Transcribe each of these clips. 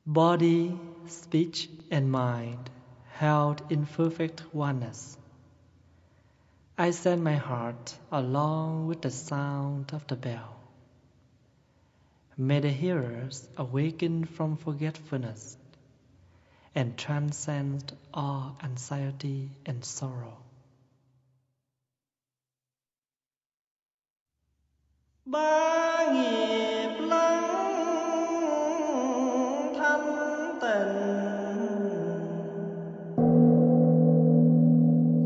Body, speech, and mind held in perfect oneness. I send my heart along with the sound of the bell. May the hearers awaken from forgetfulness and transcend all anxiety and sorrow. Ba nghiệp lắng thanh tịnh,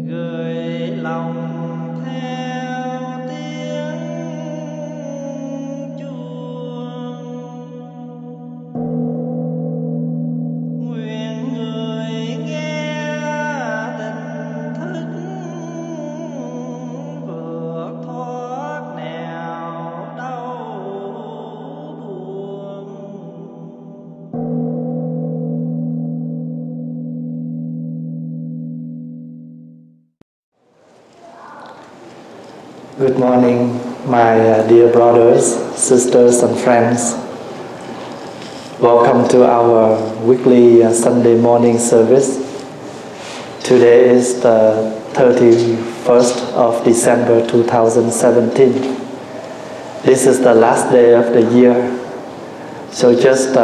gửi lòng theo tiếng chuông. Nguyện người nghe tỉnh thức vượt thoát nẻo đau buồn. Good morning, my dear brothers, sisters and friends. Welcome to our weekly Sunday morning service. Today is the 31st of December 2017. This is the last day of the year. So just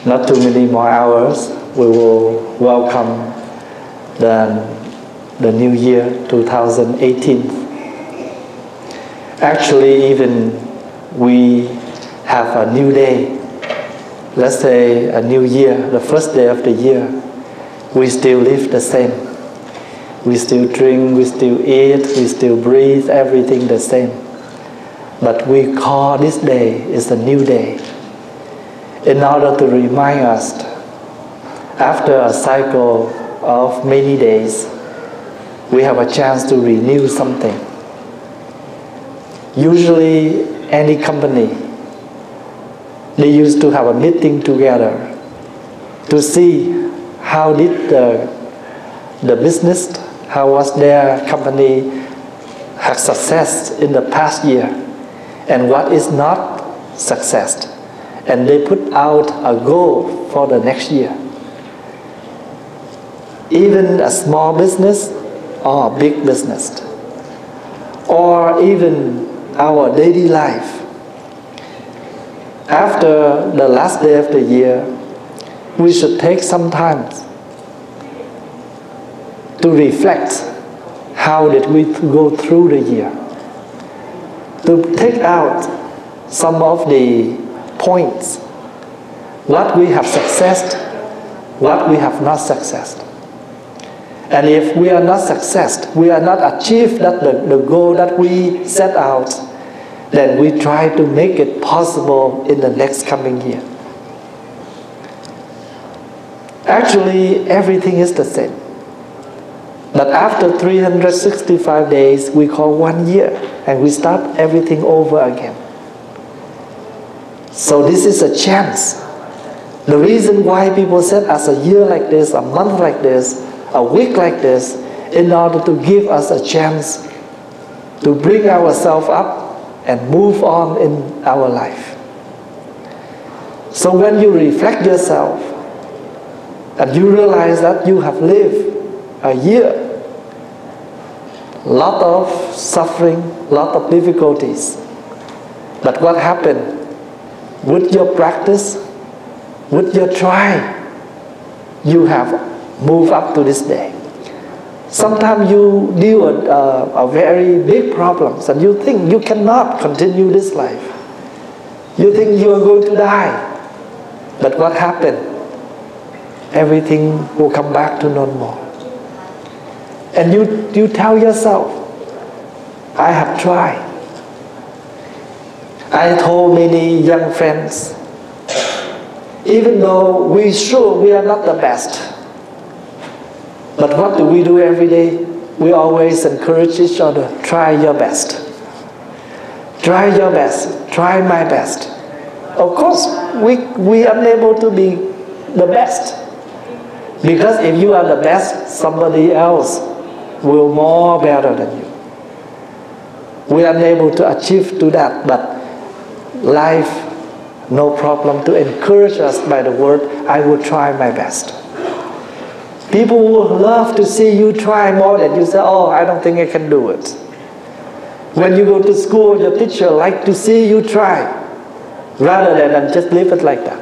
not too many more hours, we will welcome the new year 2018. Actually, even we have a new day, let's say a new year, the first day of the year, we still live the same. We still drink, we still eat, we still breathe, everything the same. But we call this day is a new day in order to remind us, after a cycle of many days, we have a chance to renew something. Usually, any company, they used to have a meeting together to see how did the business, how was their company have success in the past year, and what is not success. And they put out a goal for the next year. Even a small business or a big business, or even our daily life. After the last day of the year, we should take some time to reflect how did we go through the year, to take out some of the points, what we have successed, what we have not successed. And if we are not successed, we are not achieved the goal that we set out, then we try to make it possible in the next coming year. Actually, everything is the same. But after 365 days, we call 1 year, and we start everything over again. So this is a chance. The reason why people set us a year like this, a month like this, a week like this, in order to give us a chance to bring ourselves up and move on in our life. So when you reflect yourself and you realize that you have lived a year, lot of suffering, lot of difficulties, but what happened? With your practice, with your try, you have moved up to this day. Sometimes you deal with a very big problems and you think you cannot continue this life. You think you are going to die. But what happened? Everything will come back to normal. And you tell yourself, I have tried. I told many young friends, even though we sure we are not the best, but what do we do every day? We always encourage each other, try your best. Try your best. Try my best. Of course, we are unable to be the best. Because if you are the best, somebody else will more better than you. We are unable to achieve to that, but life no problem to encourage us by the word, I will try my best. People will love to see you try more than you say, oh, I don't think I can do it. When you go to school, your teacher like to see you try, rather than just leave it like that.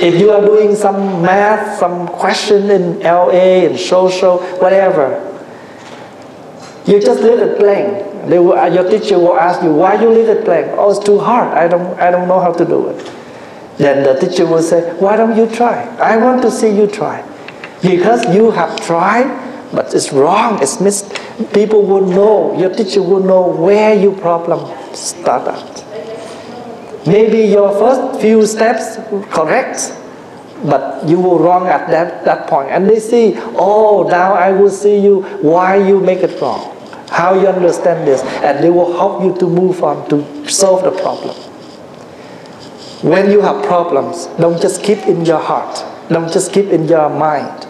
If you are doing some math, some question in LA, in social, whatever, you just leave it blank. Your teacher will ask you, why you leave it blank? Oh, it's too hard. I don't know how to do it. Then the teacher will say, why don't you try? I want to see you try. Because you have tried, but it's wrong, it's missed. People will know, your teacher will know where your problem started. Maybe your first few steps correct, but you were wrong at that point. And they see, oh, now I will see you why you make it wrong, how you understand this, and they will help you to move on to solve the problem. When you have problems, don't just keep in your heart, don't just keep in your mind,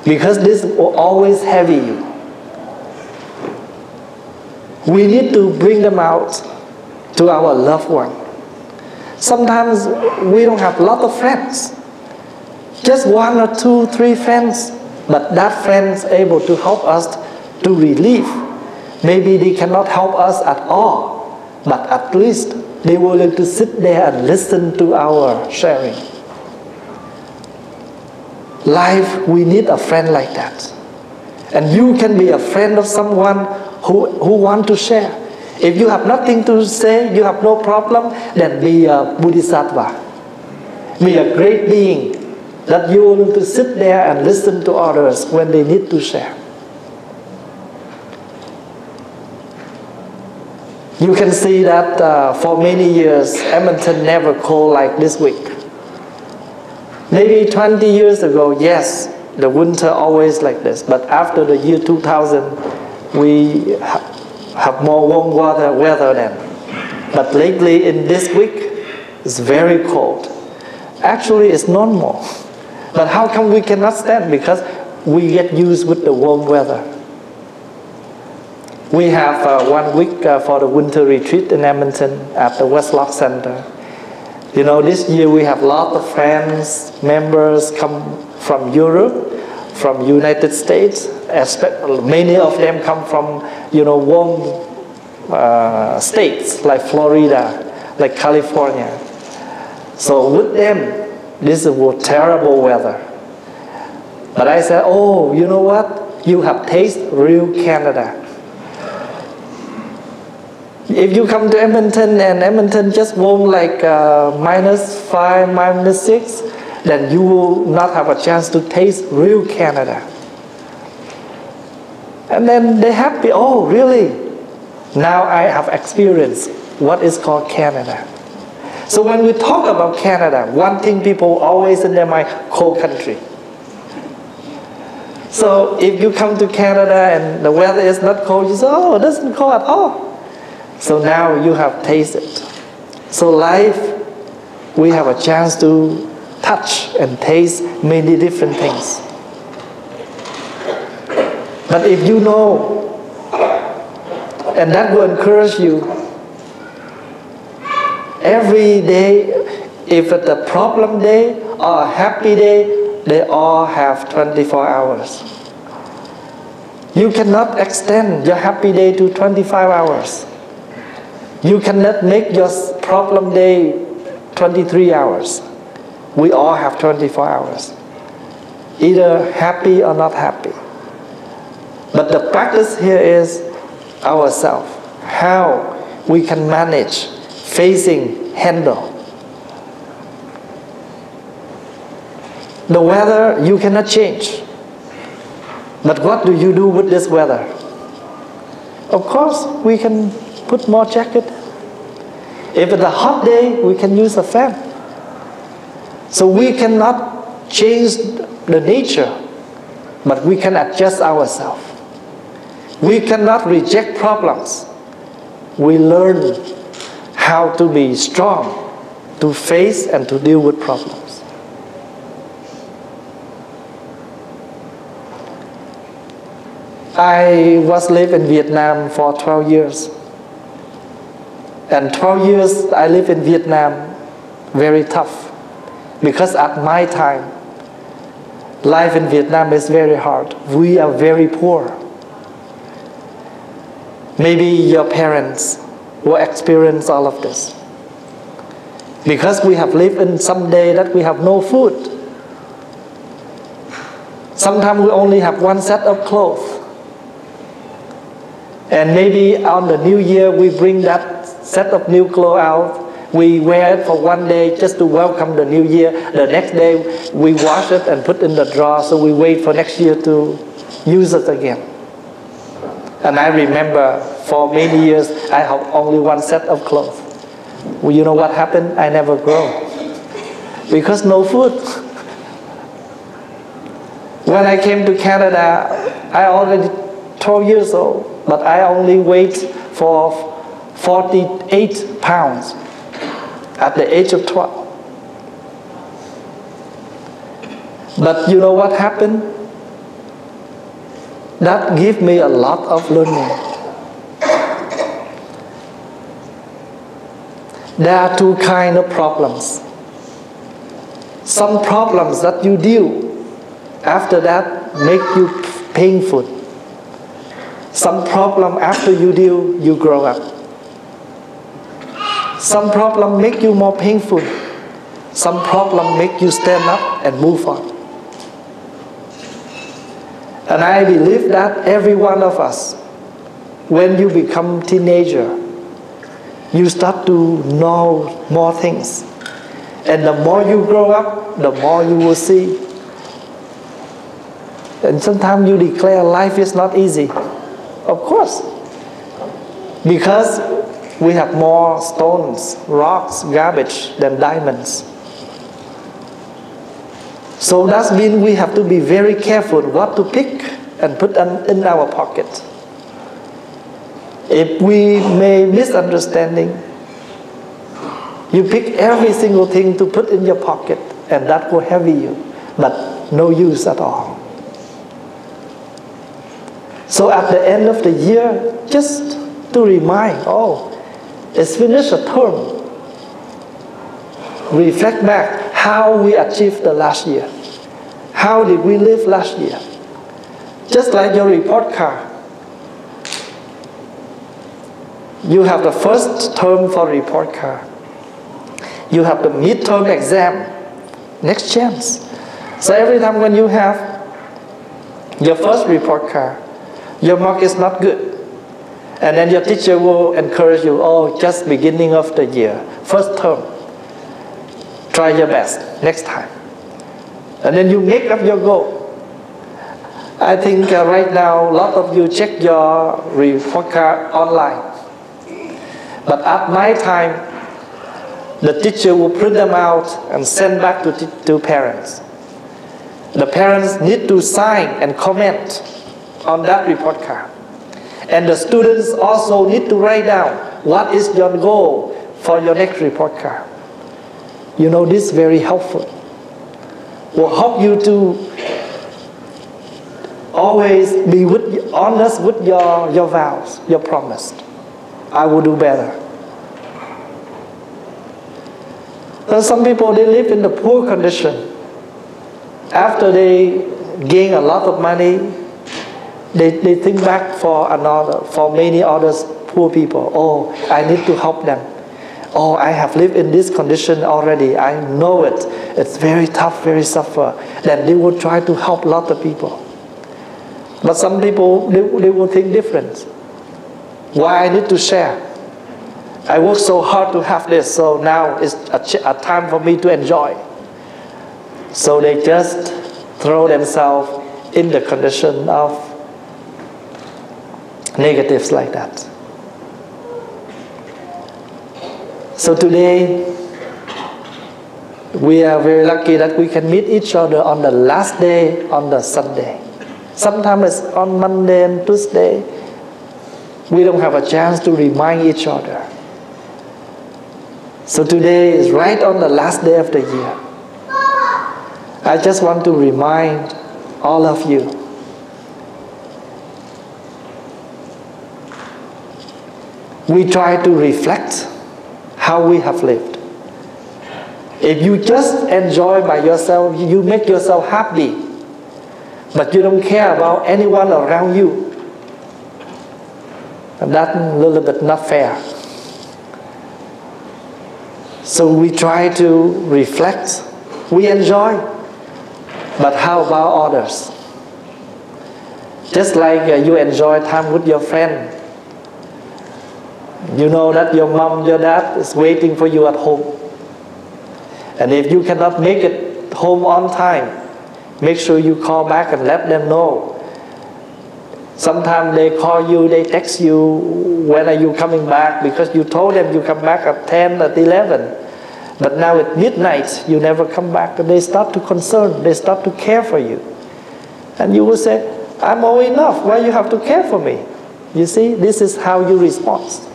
because this will always heavy you. We need to bring them out to our loved one. Sometimes we don't have a lot of friends, just 1 or 2, 3 friends, but that friends able to help us to relieve. Maybe they cannot help us at all, but at least they were willing to sit there and listen to our sharing. Life, we need a friend like that. And you can be a friend of someone who want to share. If you have nothing to say, you have no problem, then be a bodhisattva. Be a great being that you are willing to sit there and listen to others when they need to share. You can see that for many years, Edmonton never cold like this week. Maybe 20 years ago, yes, the winter always like this. But after the year 2000, we have more warm weather then. But lately, in this week, it's very cold. Actually, it's normal. But how come we cannot stand? Because we get used with the warm weather. We have 1 week for the winter retreat in Edmonton at the Westlock Center. You know, this year we have a lot of friends, members come from Europe, from United States. Many of them come from, warm states like Florida, like California. So with them, this is terrible weather. But I said, oh, you know what? You have tasted real Canada. If you come to Edmonton and Edmonton just warm like -5, -6, then you will not have a chance to taste real Canada. And then they're happy. Oh, really? Now I have experienced what is called Canada. So when we talk about Canada, one thing people always in their mind, cold country. So if you come to Canada and the weather is not cold, you say, oh, it doesn't cold at all. So now you have tasted. So life, we have a chance to touch and taste many different things. But if you know, and that will encourage you, every day, if it's a problem day or a happy day, they all have 24 hours. You cannot extend your happy day to 25 hours. You cannot make your problem day 23 hours. We all have 24 hours. Either happy or not happy. But the practice here is ourselves. How we can manage, facing, handle. The weather you cannot change. But what do you do with this weather? Of course, we can put more jacket. If it's a hot day, we can use a fan. So we cannot change the nature, but we can adjust ourselves. We cannot reject problems. We learn how to be strong, to face and to deal with problems. I was living in Vietnam for 12 years. And 12 years I live in Vietnam, very tough. Because at my time, life in Vietnam is very hard. We are very poor. Maybe your parents will experience all of this. Because we have lived in some day that we have no food. Sometimes we only have one set of clothes. And maybe on the new year we bring that set of new clothes out. We wear it for one day just to welcome the new year. The next day we wash it and put in the drawer, so we wait for next year to use it again. And I remember for many years I have only one set of clothes. Well, you know what happened? I never grow. Because no food. When I came to Canada, I already 12 years old, but I only weighed for 48 pounds at the age of 12. But you know what happened? That gave me a lot of learning. There are two kinds of problems. Some problems that you deal after that make you painful. Some problem after you deal, you grow up. Some problem make you more painful. Some problem make you stand up and move on. And I believe that every one of us, when you become teenager, you start to know more things. And the more you grow up, the more you will see. And sometimes you declare life is not easy. Of course. Because we have more stones, rocks, garbage than diamonds. So that means we have to be very careful what to pick and put in our pocket. If we may misunderstanding, you pick every single thing to put in your pocket, and that will heavy you, but no use at all. So at the end of the year, just to remind, it's finished a term. Reflect back how we achieved the last year. How did we live last year? Just like your report card. You have the first term for report card. You have the midterm exam. Next chance. So every time when you have your first report card, your mark is not good. And then your teacher will encourage you, just beginning of the year, first term. Try your best next time. And then you make up your goal. I think right now, a lot of you check your report card online. But at my time, the teacher will print them out and send back to parents. The parents need to sign and comment on that report card. And the students also need to write down what is your goal for your next report card. You know, this is very helpful. Will help you to always be honest with your vows, your promise. I will do better. Some people, they live in the poor condition. After they gain a lot of money, they think back for many others poor people. I need to help them. I have lived in this condition already. I know it. It's very tough, very suffer. Then they will try to help a lot of people. But some people, they will think different. Why I need to share? I work so hard to have this, so now it's a time for me to enjoy. So they just throw themselves in the condition of negatives like that. So today, we are very lucky that we can meet each other on the last day on the Sunday. Sometimes it's on Monday and Tuesday. We don't have a chance to remind each other. So today is right on the last day of the year. I just want to remind all of you. We try to reflect how we have lived. If you just enjoy by yourself, you make yourself happy, but you don't care about anyone around you, and that's a little bit not fair. So we try to reflect. We enjoy, but how about others? Just like you enjoy time with your friend. You know that your mom, your dad is waiting for you at home. And if you cannot make it home on time, make sure you call back and let them know. Sometimes they call you, they text you, when are you coming back? Because you told them you come back at 10, at 11. But now at midnight, you never come back. And they start to concern, they start to care for you. And you will say, I'm old enough, why you have to care for me? You see, this is how you respond.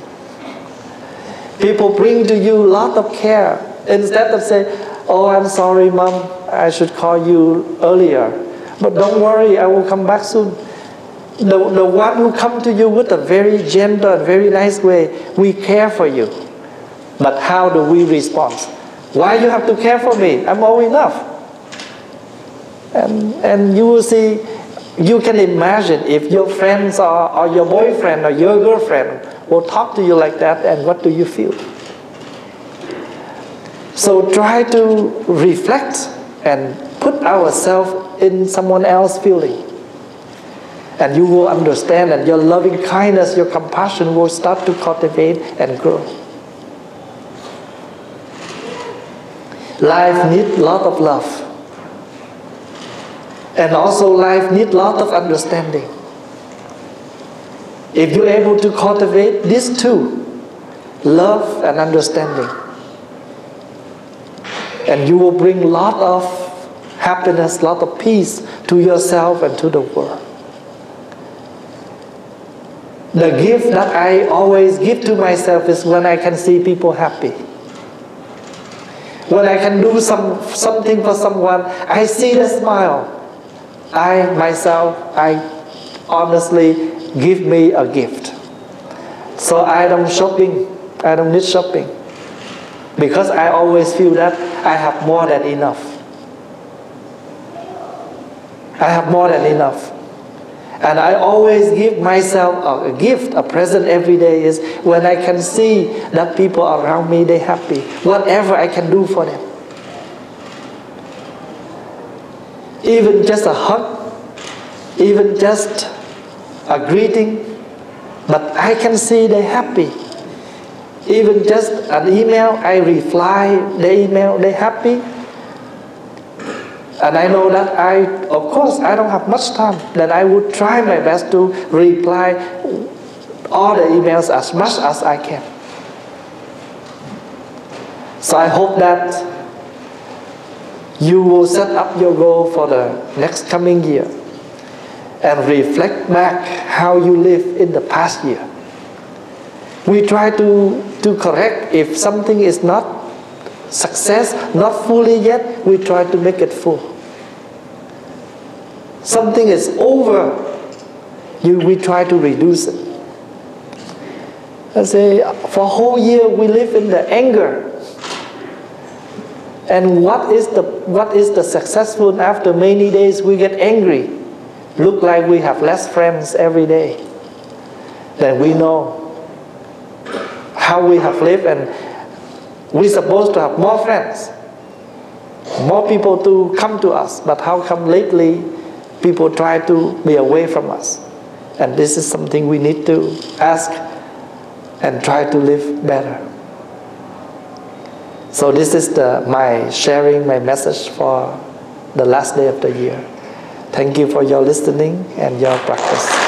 People bring to you a lot of care. Instead of saying, oh, I'm sorry, Mom, I should call you earlier. But don't worry, I will come back soon. The one who come to you with a very gentle and very nice way, we care for you. But how do we respond? Why you have to care for me? I'm old enough. And you will see, you can imagine if your friends or your boyfriend or your girlfriend will talk to you like that, and what do you feel? So try to reflect and put ourselves in someone else's feeling. And you will understand, and your loving kindness, your compassion will start to cultivate and grow. Life needs a lot of love. And also life needs a lot of understanding. If you're able to cultivate these two, love and understanding, and you will bring a lot of happiness, a lot of peace to yourself and to the world. The gift that I always give to myself is when I can see people happy. When I can do something for someone, I see the smile. I honestly give me a gift. So I don't shopping. I don't need shopping. Because I always feel that I have more than enough. I have more than enough. And I always give myself a gift, a present every day is when I can see that people around me, they're happy. Whatever I can do for them. Even just a hug, even just a greeting, but I can see they're happy. Even just an email, I reply the email, they're happy. And I know that of course, I don't have much time. Then I would try my best to reply all the emails as much as I can. So I hope that you will set up your goal for the next coming year and reflect back how you lived in the past year. We try to correct if something is not success, not fully yet, we try to make it full. Something is over, we try to reduce it. I say, for a whole year we live in the anger. And what is the successful? After many days we get angry. Look like we have less friends every day. Then we know how we have lived, and we're supposed to have more friends, more people to come to us. But how come lately people try to be away from us? And this is something we need to ask and try to live better. So this is my sharing, my message for the last day of the year. Thank you for your listening and your practice.